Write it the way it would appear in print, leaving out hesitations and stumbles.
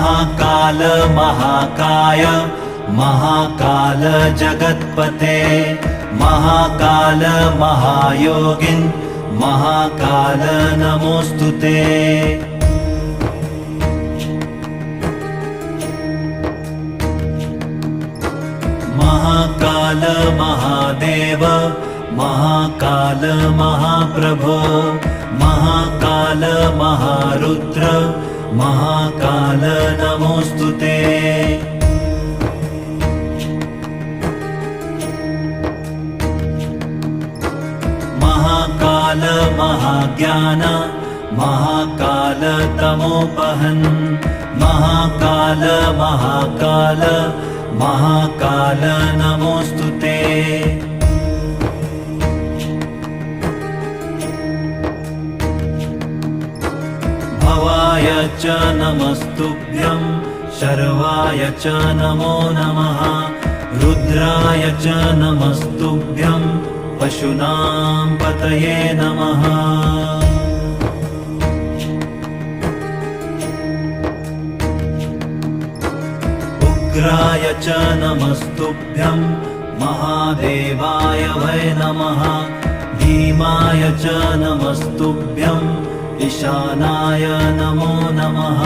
महाकाल महाकाय महाकाल जगत्पते महाकाल महायोगिन् महाकाल नमोस्तुते। महाकाल महादेव महाकाल महाप्रभो महाकाल महारुद्र महाकाल नमोस्तुते। महाकाल महाज्ञान महाकाल तमोपहन् महाकाल महाकाल महाकाल नमोस्तुते। भवाय च नमस्तुभ्यं शर्वाय च नमो नमः रुद्राय च नमस्तुभ्यं पशूनां पतये नमः। उग्राय च नमस्तुभ्यं महादेवाय वै नमः भीमाय च नमस्तुभ्यं ईशानाय नमो नमः।